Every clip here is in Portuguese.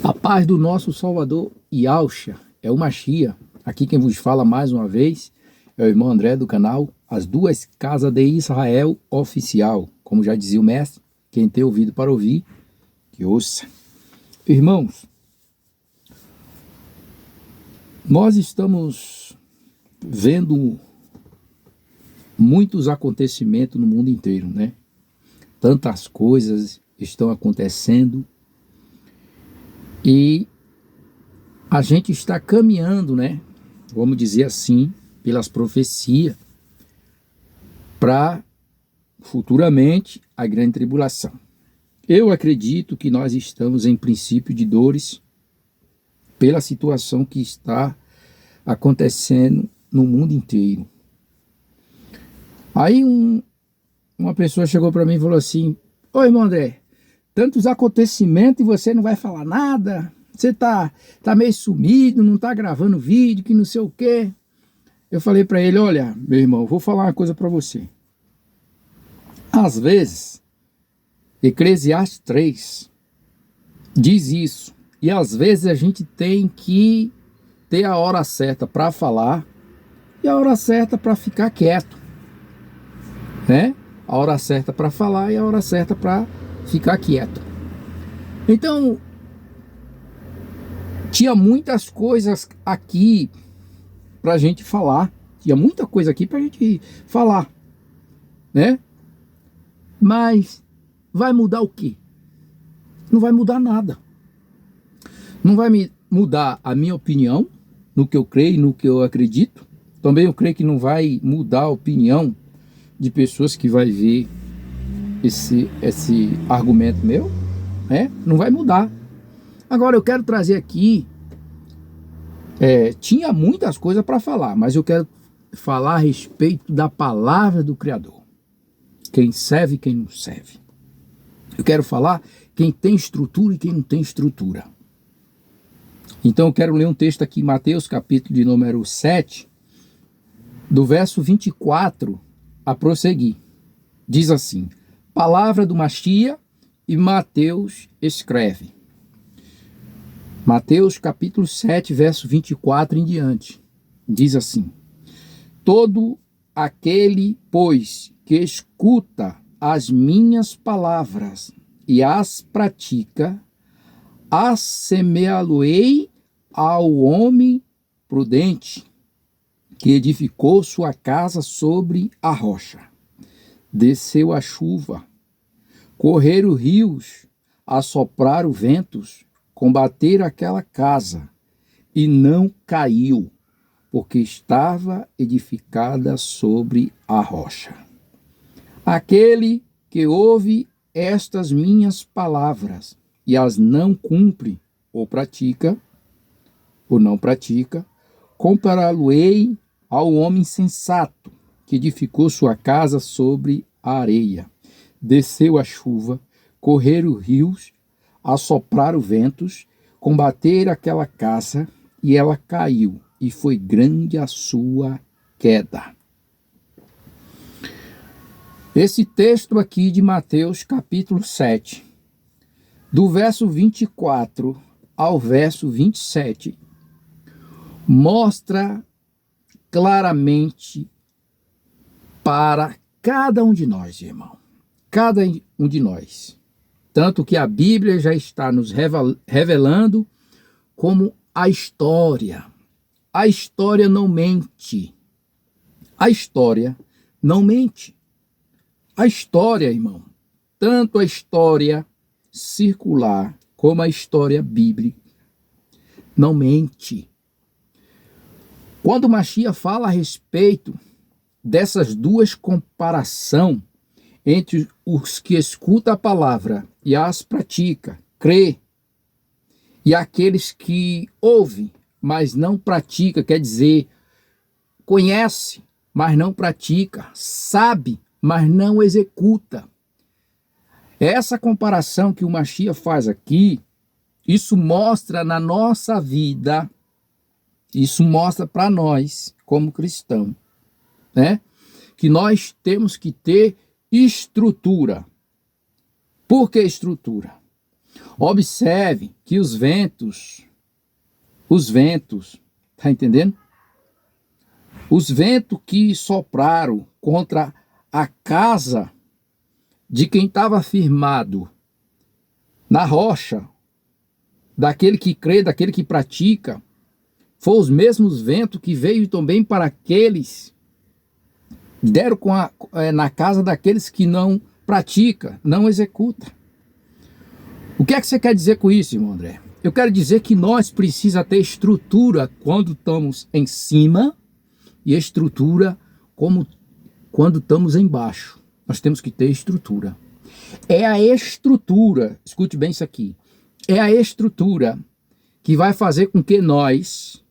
A paz do nosso Salvador Yahushua é o Mashiach. Aqui quem vos fala mais uma vez é o irmão André do canal As Duas Casas de Israel Oficial. Como já dizia o mestre, quem tem ouvido para ouvir, que ouça. Irmãos, nós estamos vendo muitos acontecimentos no mundo inteiro, né? Tantas coisas estão acontecendo e a gente está caminhando, né? Vamos dizer assim, pelas profecias para futuramente a grande tribulação. Eu acredito que nós estamos em princípio de dores pela situação que está acontecendo no mundo inteiro. Aí uma pessoa chegou para mim e falou assim: "Ô irmão André, tantos acontecimentos e você não vai falar nada? Você tá meio sumido, não tá gravando vídeo, que não sei o quê." Eu falei para ele: "Olha, meu irmão, vou falar uma coisa para você. Às vezes, Eclesiastes 3 diz isso, e às vezes a gente tem que ter a hora certa para falar e a hora certa para ficar quieto, né? A hora certa para falar e a hora certa para ficar quieto." Então, tinha muitas coisas aqui pra gente falar, tinha muita coisa aqui pra gente falar, né? Mas vai mudar o quê? Não vai mudar nada. Não vai mudar a minha opinião no que eu creio, no que eu acredito. Também eu creio que não vai mudar a opinião de pessoas que vai ver esse argumento meu, né? Não vai mudar. Agora eu quero trazer aqui, tinha muitas coisas para falar, mas eu quero falar a respeito da palavra do Criador. Quem serve e quem não serve. Eu quero falar quem tem estrutura e quem não tem estrutura. Então eu quero ler um texto aqui, Mateus capítulo de número 7, do verso 24 a prosseguir. Diz assim: palavra do Mashiach, e Mateus escreve. Mateus capítulo 7, verso 24 em diante. Diz assim: todo aquele, pois, que escuta as minhas palavras e as pratica, assemelhá-lo-ei ao homem prudente que edificou sua casa sobre a rocha. Desceu a chuva, correram rios, assopraram ventos, combateram aquela casa, e não caiu, porque estava edificada sobre a rocha. Aquele que ouve estas minhas palavras e as não cumpre, ou pratica, ou não pratica, compará-lo-ei ao homem sensato, que edificou sua casa sobre a areia. Desceu a chuva, correram rios, assopraram ventos, combateram aquela casa, e ela caiu, e foi grande a sua queda. Esse texto aqui de Mateus capítulo 7, do verso 24 ao verso 27, mostra claramente para cada um de nós, irmão. Cada um de nós. Tanto que a Bíblia já está nos revelando como a história. A história não mente. A história não mente. A história, irmão, tanto a história circular como a história bíblica, não mente. Quando o Mashiach fala a respeito dessas duas comparações entre os que escutam a palavra e as pratica, crê, e aqueles que ouvem, mas não pratica, quer dizer, conhece, mas não pratica, sabe, mas não executa. Essa comparação que o Mashiach faz aqui, isso mostra na nossa vida, isso mostra para nós, como cristão, né? Que nós temos que ter estrutura. Por que estrutura? Observe que os ventos, tá entendendo? Os ventos que sopraram contra a casa de quem estava firmado na rocha, daquele que crê, daquele que pratica, foram os mesmos ventos que veio também para aqueles que deram na casa daqueles que não pratica, não executa. O que é que você quer dizer com isso, irmão André? Eu quero dizer que nós precisamos ter estrutura quando estamos em cima e estrutura como quando estamos embaixo. Nós temos que ter estrutura. É a estrutura, escute bem isso aqui, é a estrutura que vai fazer com que nós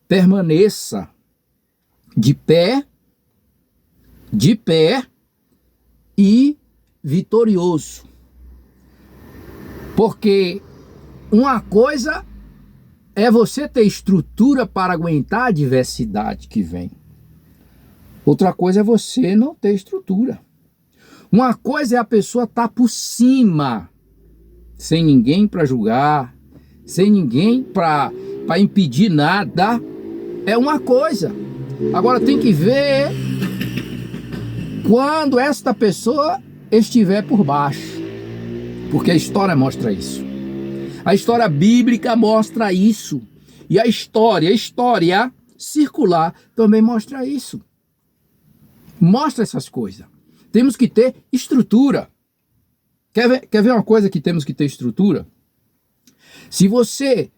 permaneça de pé e vitorioso. Porque uma coisa é você ter estrutura para aguentar a adversidade que vem. Outra coisa é você não ter estrutura. Uma coisa é a pessoa estar por cima, sem ninguém para julgar, sem ninguém para impedir nada. É uma coisa. Agora tem que ver quando esta pessoa estiver por baixo. Porque a história mostra isso. A história bíblica mostra isso. E a história circular também mostra isso. Mostra essas coisas. Temos que ter estrutura. Quer ver uma coisa que temos que ter estrutura? Se você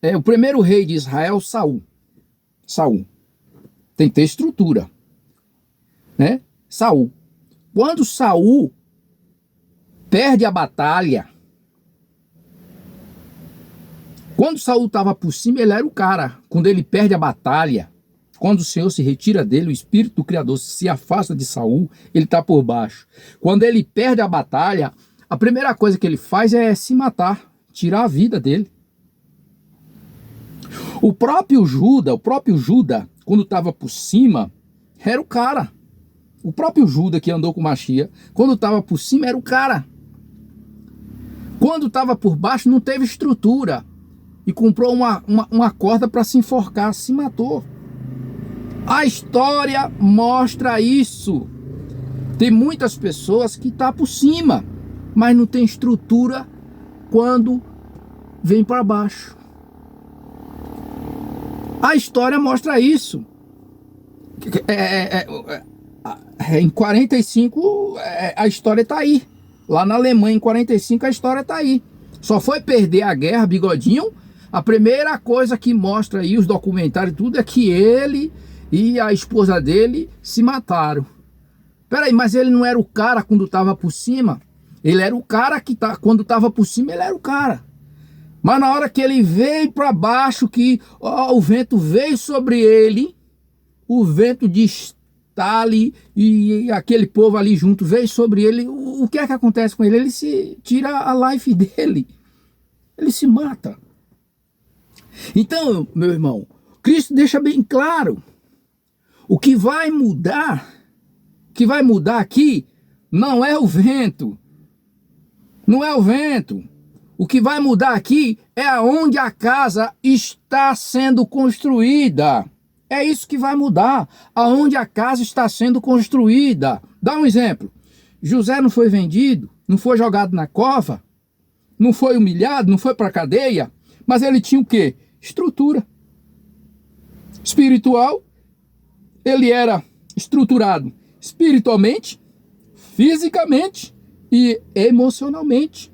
é o primeiro rei de Israel, Saul. Tem que ter estrutura. Né? Saul. Quando Saul perde a batalha, quando Saul estava por cima, ele era o cara. Quando ele perde a batalha, quando o Senhor se retira dele, o Espírito do Criador se afasta de Saul, ele está por baixo. Quando ele perde a batalha, a primeira coisa que ele faz é se matar, tirar a vida dele. O próprio Judas, quando estava por cima, era o cara. O próprio Judas que andou com Machia, quando estava por cima, era o cara. Quando estava por baixo, não teve estrutura. E comprou uma corda para se enforcar, se matou. A história mostra isso. Tem muitas pessoas que estão por cima, mas não tem estrutura quando vem para baixo. A história mostra isso. Em 45 a história está aí. Lá na Alemanha, em 45, a história está aí. Só foi perder a guerra, Bigodinho. A primeira coisa que mostra aí, os documentários e tudo, é que ele e a esposa dele se mataram. Peraí, mas ele não era o cara quando estava por cima? Ele era o cara que quando estava por cima, ele era o cara. Mas na hora que ele veio para baixo, que o vento veio sobre ele, o vento de Stalin e aquele povo ali junto veio sobre ele, o que é que acontece com ele? Ele se tira a life dele. Ele se mata. Então, meu irmão, Cristo deixa bem claro, o que vai mudar aqui não é o vento, não é o vento. O que vai mudar aqui é aonde a casa está sendo construída. É isso que vai mudar, aonde a casa está sendo construída. Dá um exemplo. José não foi vendido, não foi jogado na cova, não foi humilhado, não foi para a cadeia, mas ele tinha o quê? Estrutura espiritual. Ele era estruturado espiritualmente, fisicamente e emocionalmente.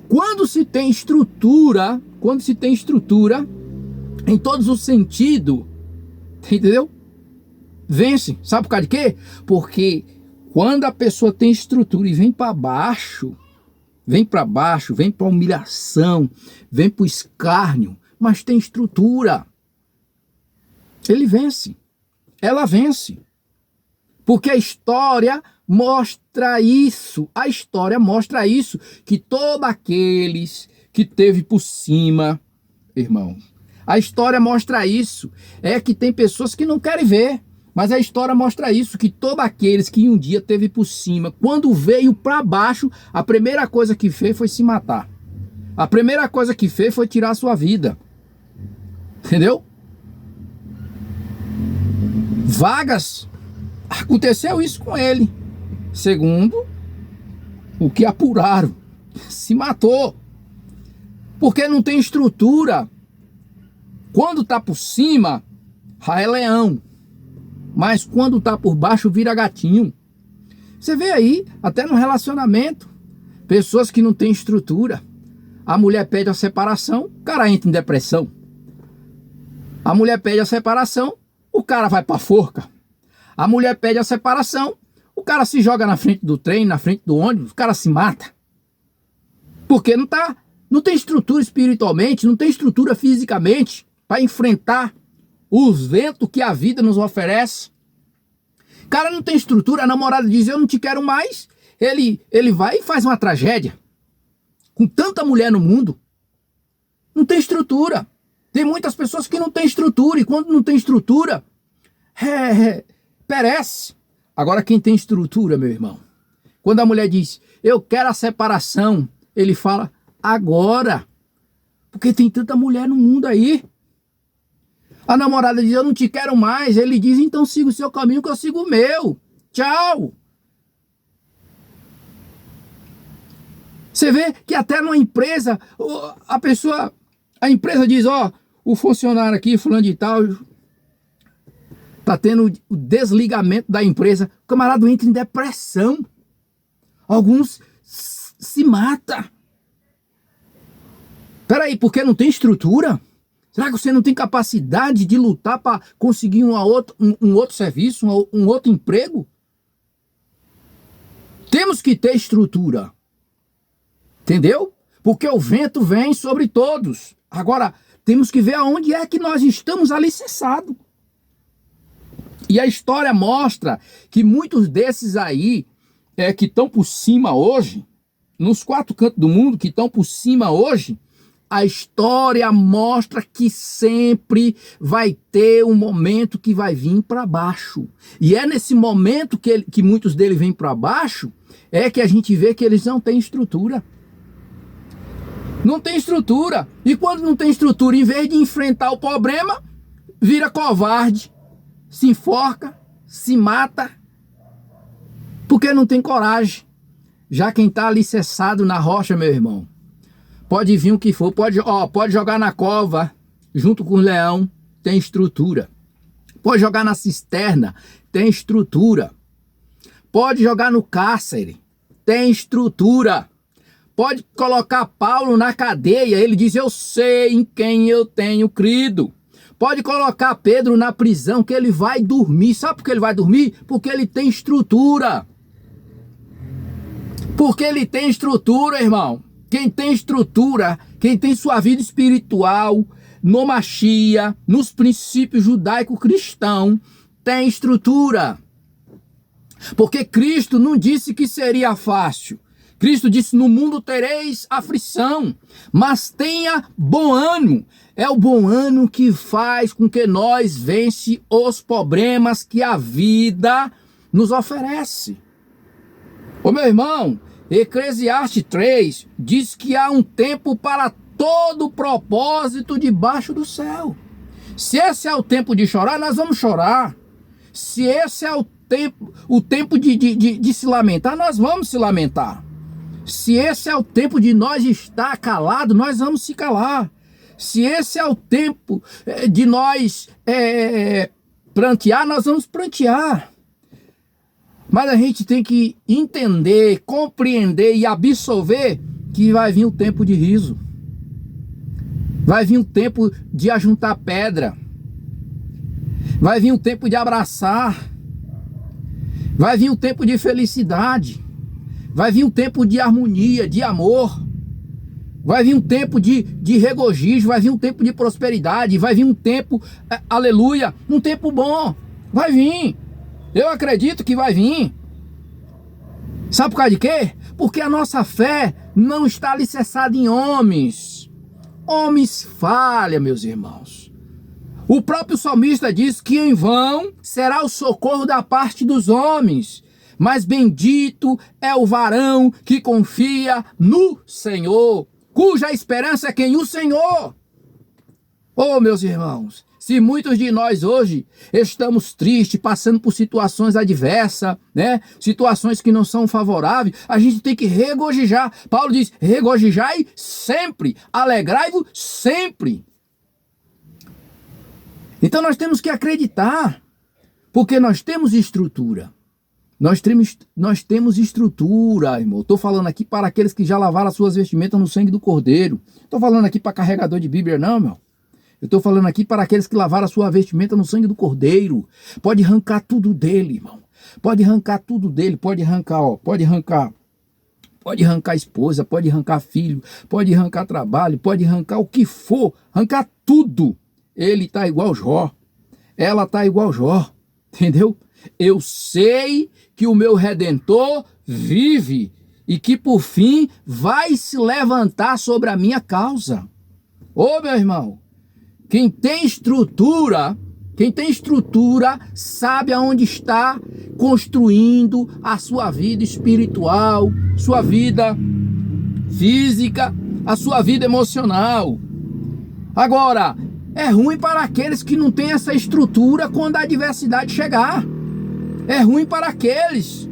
Quando se tem estrutura em todos os sentidos, entendeu? Vence. Sabe por causa de quê? Porque quando a pessoa tem estrutura e vem para baixo, vem para humilhação, vem para o escárnio, mas tem estrutura, ele vence. Ela vence. Porque a história mostra isso. A história mostra isso. Que todos aqueles que teve por cima, irmão, a história mostra isso. É que tem pessoas que não querem ver. Mas a história mostra isso. Que todos aqueles que um dia teve por cima, quando veio para baixo, a primeira coisa que fez foi se matar. A primeira coisa que fez foi tirar a sua vida. Entendeu? Vargas, aconteceu isso com ele. Segundo o que apuraram, se matou. Porque não tem estrutura. Quando tá por cima, é leão. Mas quando tá por baixo, vira gatinho. Você vê aí, até no relacionamento, pessoas que não têm estrutura. A mulher pede a separação, o cara entra em depressão. A mulher pede a separação, o cara vai pra forca. A mulher pede a separação, o cara se joga na frente do trem, na frente do ônibus, o cara se mata. Porque não tem estrutura espiritualmente, não tem estrutura fisicamente para enfrentar os ventos que a vida nos oferece. O cara não tem estrutura, a namorada diz, eu não te quero mais, ele vai e faz uma tragédia. Com tanta mulher no mundo, não tem estrutura. Tem muitas pessoas que não têm estrutura, e quando não tem estrutura, perece. Agora quem tem estrutura, meu irmão, quando a mulher diz, eu quero a separação, ele fala, agora. Porque tem tanta mulher no mundo aí. A namorada diz, eu não te quero mais. Ele diz, então siga o seu caminho que eu sigo o meu. Tchau. Você vê que até numa empresa, a empresa diz, ó, o funcionário aqui, fulano de tal, tá tendo o desligamento da empresa. O camarada entra em depressão. Alguns se matam. Peraí, porque não tem estrutura? Será que você não tem capacidade de lutar para conseguir um outro serviço, um outro emprego? Temos que ter estrutura. Entendeu? Porque o vento vem sobre todos. Agora, temos que ver aonde é que nós estamos alicerçados. E a história mostra que muitos desses aí, que estão por cima hoje, nos 4 cantos do mundo, que estão por cima hoje, a história mostra que sempre vai ter um momento que vai vir para baixo. E é nesse momento que muitos deles vêm para baixo, é que a gente vê que eles não têm estrutura. Não tem estrutura. E quando não tem estrutura, em vez de enfrentar o problema, vira covarde, se enforca, se mata, porque não tem coragem. Já quem está alicerçado na rocha, meu irmão, pode vir o que for, pode jogar na cova, junto com o leão, tem estrutura. Pode jogar na cisterna, tem estrutura. Pode jogar no cárcere, tem estrutura. Pode colocar Paulo na cadeia, ele diz, eu sei em quem eu tenho crido. Pode colocar Pedro na prisão, que ele vai dormir. Sabe por que ele vai dormir? Porque ele tem estrutura. Porque ele tem estrutura, irmão. Quem tem estrutura, quem tem sua vida espiritual, no Machia, nos princípios judaico-cristão, tem estrutura. Porque Cristo não disse que seria fácil. Cristo disse, no mundo tereis aflição, mas tenha bom ânimo. É o bom ânimo que faz com que nós vence os problemas que a vida nos oferece. Ô meu irmão, Eclesiastes 3 diz que há um tempo para todo propósito debaixo do céu. Se esse é o tempo de chorar, nós vamos chorar. Se esse é o tempo de se lamentar, nós vamos se lamentar. Se esse é o tempo de nós estar calado, nós vamos se calar. Se esse é o tempo de nós prantear, nós vamos prantear. Mas a gente tem que entender, compreender e absorver que vai vir o tempo de riso. Vai vir o tempo de ajuntar pedra. Vai vir o tempo de abraçar. Vai vir o tempo de felicidade. Vai vir um tempo de harmonia, de amor. Vai vir um tempo de regozijo, vai vir um tempo de prosperidade, vai vir um tempo, aleluia, um tempo bom. Vai vir. Eu acredito que vai vir. Sabe por causa de quê? Porque a nossa fé não está alicerçada em homens. Homens falham, meus irmãos. O próprio salmista diz que em vão será o socorro da parte dos homens. Mas bendito é o varão que confia no Senhor. cuja esperança é quem? O Senhor. Oh, meus irmãos, se muitos de nós hoje estamos tristes, passando por situações adversas, né? Situações que não são favoráveis, a gente tem que regozijar. Paulo diz, regozijai sempre, alegrai-vos sempre. Então nós temos que acreditar, porque nós temos estrutura. Nós temos estrutura, irmão. Estou falando aqui para aqueles que já lavaram as suas vestimentas no sangue do Cordeiro. Estou falando aqui para carregador de Bíblia, não, meu. Eu estou falando aqui para aqueles que lavaram a sua vestimenta no sangue do Cordeiro. Pode arrancar tudo dele, irmão. Pode arrancar tudo dele. Pode arrancar, ó. Pode arrancar esposa, pode arrancar filho, pode arrancar trabalho, pode arrancar o que for. Arrancar tudo. Ele está igual Jó. Ela está igual Jó. Entendeu? Eu sei que o meu Redentor vive e que por fim vai se levantar sobre a minha causa. Ô, meu irmão, quem tem estrutura sabe aonde está construindo a sua vida espiritual, sua vida física, a sua vida emocional. Agora, é ruim para aqueles que não têm essa estrutura quando a adversidade chegar. É ruim para aqueles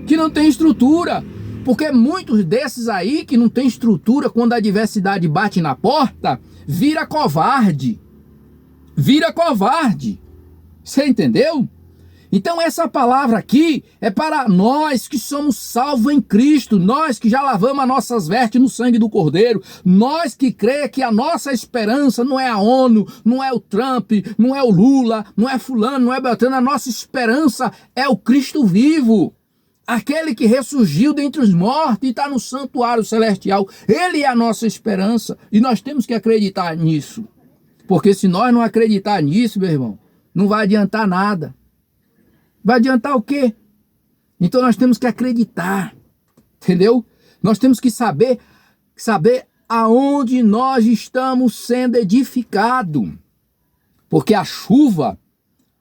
que não têm estrutura, porque muitos desses aí que não têm estrutura quando a adversidade bate na porta, vira covarde. Vira covarde. Você entendeu? Então essa palavra aqui é para nós que somos salvos em Cristo, nós que já lavamos as nossas vestes no sangue do Cordeiro, nós que crê que a nossa esperança não é a ONU, não é o Trump, não é o Lula, não é fulano, não é Beltrano, a nossa esperança é o Cristo vivo, aquele que ressurgiu dentre os mortos e está no santuário celestial. Ele é a nossa esperança e nós temos que acreditar nisso, porque se nós não acreditar nisso, meu irmão, não vai adiantar nada. Vai adiantar o quê? Então nós temos que acreditar, entendeu? Nós temos que saber aonde nós estamos sendo edificados. Porque a chuva,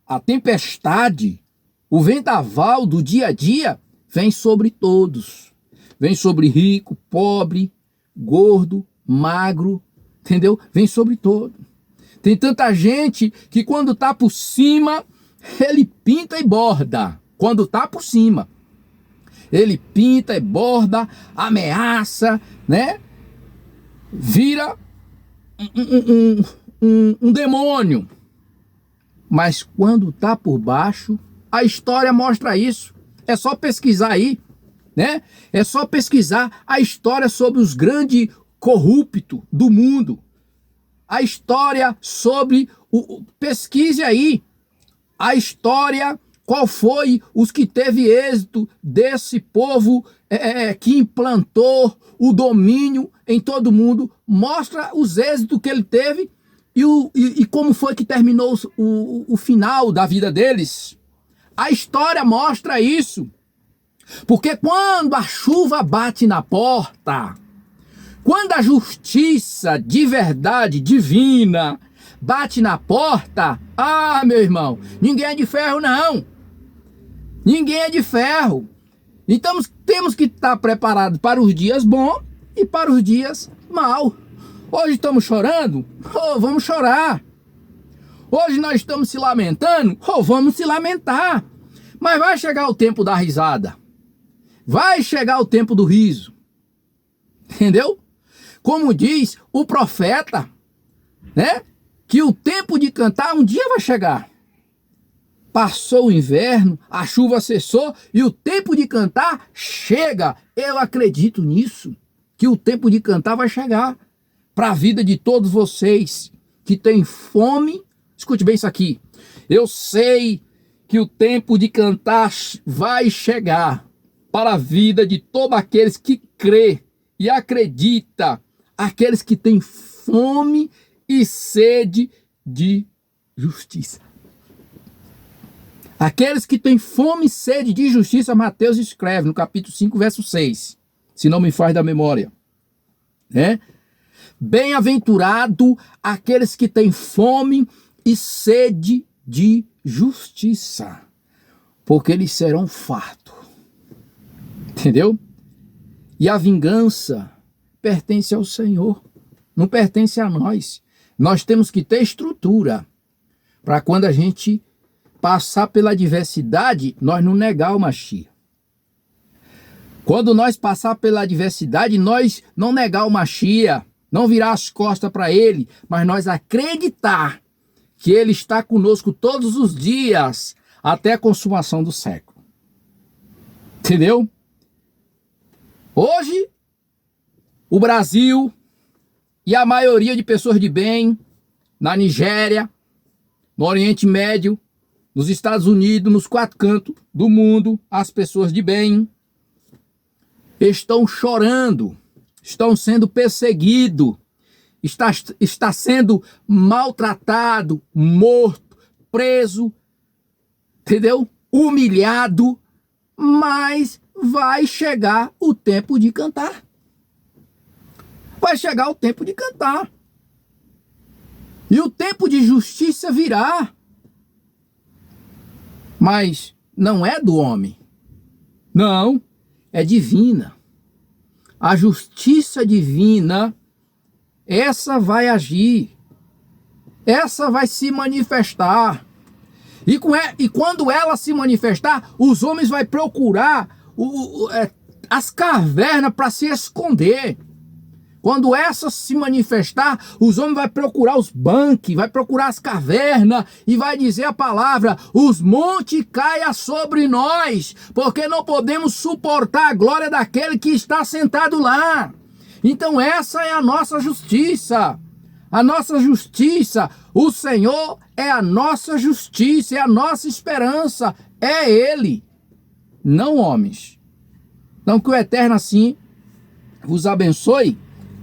a tempestade, o vendaval do dia a dia vem sobre todos. Vem sobre rico, pobre, gordo, magro, entendeu? Vem sobre todos. Tem tanta gente que quando está por cima, ele pinta e borda. Quando está por cima, ele pinta e borda, ameaça, né? Vira um demônio. Mas quando está por baixo, a história mostra isso. É só pesquisar aí, né? É só pesquisar a história sobre os grandes corruptos do mundo. A história sobre pesquise aí. A história, qual foi os que teve êxito desse povo que implantou o domínio em todo mundo, mostra os êxitos que ele teve e como foi que terminou o final da vida deles. A história mostra isso, porque quando a chuva bate na porta, quando a justiça de verdade, divina, bate na porta, meu irmão, ninguém é de ferro não. Ninguém é de ferro. Então temos que estar preparados para os dias bons e para os dias maus. Hoje estamos chorando? Vamos chorar. Hoje nós estamos se lamentando? Vamos se lamentar. Mas vai chegar o tempo da risada. Vai chegar o tempo do riso. Entendeu? Como diz o profeta, né? Que o tempo de cantar um dia vai chegar. Passou o inverno, a chuva cessou e o tempo de cantar chega. Eu acredito nisso, que o tempo de cantar vai chegar para a vida de todos vocês que têm fome. Escute bem isso aqui. Eu sei que o tempo de cantar vai chegar para a vida de todos aqueles que crê e acredita, aqueles que têm fome e sede de justiça. Aqueles que têm fome e sede de justiça, Mateus escreve no capítulo 5, verso 6, se não me faz da memória, né? Bem-aventurado aqueles que têm fome e sede de justiça, porque eles serão fartos. Entendeu? E a vingança pertence ao Senhor, não pertence a nós. Nós temos que ter estrutura para quando a gente passar pela adversidade, nós não negar o Mashiach. Quando nós passar pela adversidade, nós não negar o Mashiach, não virar as costas para ele, mas nós acreditar que ele está conosco todos os dias, até a consumação do século. Entendeu? Hoje, o Brasil e a maioria de pessoas de bem, na Nigéria, no Oriente Médio, nos Estados Unidos, nos 4 cantos do mundo, as pessoas de bem estão chorando, estão sendo perseguidos, está sendo maltratado, morto, preso, entendeu? Humilhado, mas vai chegar o tempo de cantar. Vai chegar o tempo de cantar. E o tempo de justiça virá. Mas não é do homem. Não, é divina. A justiça divina, essa vai agir. Essa vai se manifestar. E quando ela se manifestar, os homens vão procurar as cavernas para se esconder. Quando essa se manifestar, os homens vão procurar os banques, vai procurar as cavernas e vai dizer a palavra: os montes caia sobre nós, porque não podemos suportar a glória daquele que está sentado lá. Então essa é a nossa justiça. A nossa justiça, o Senhor é a nossa justiça, é a nossa esperança, é Ele, não homens. Então que o Eterno assim vos abençoe.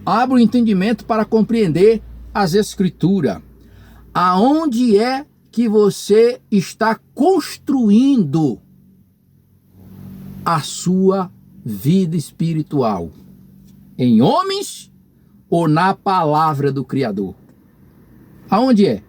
Abra o entendimento para compreender as Escrituras. Aonde é que você está construindo a sua vida espiritual? Em homens ou na palavra do Criador? Aonde é?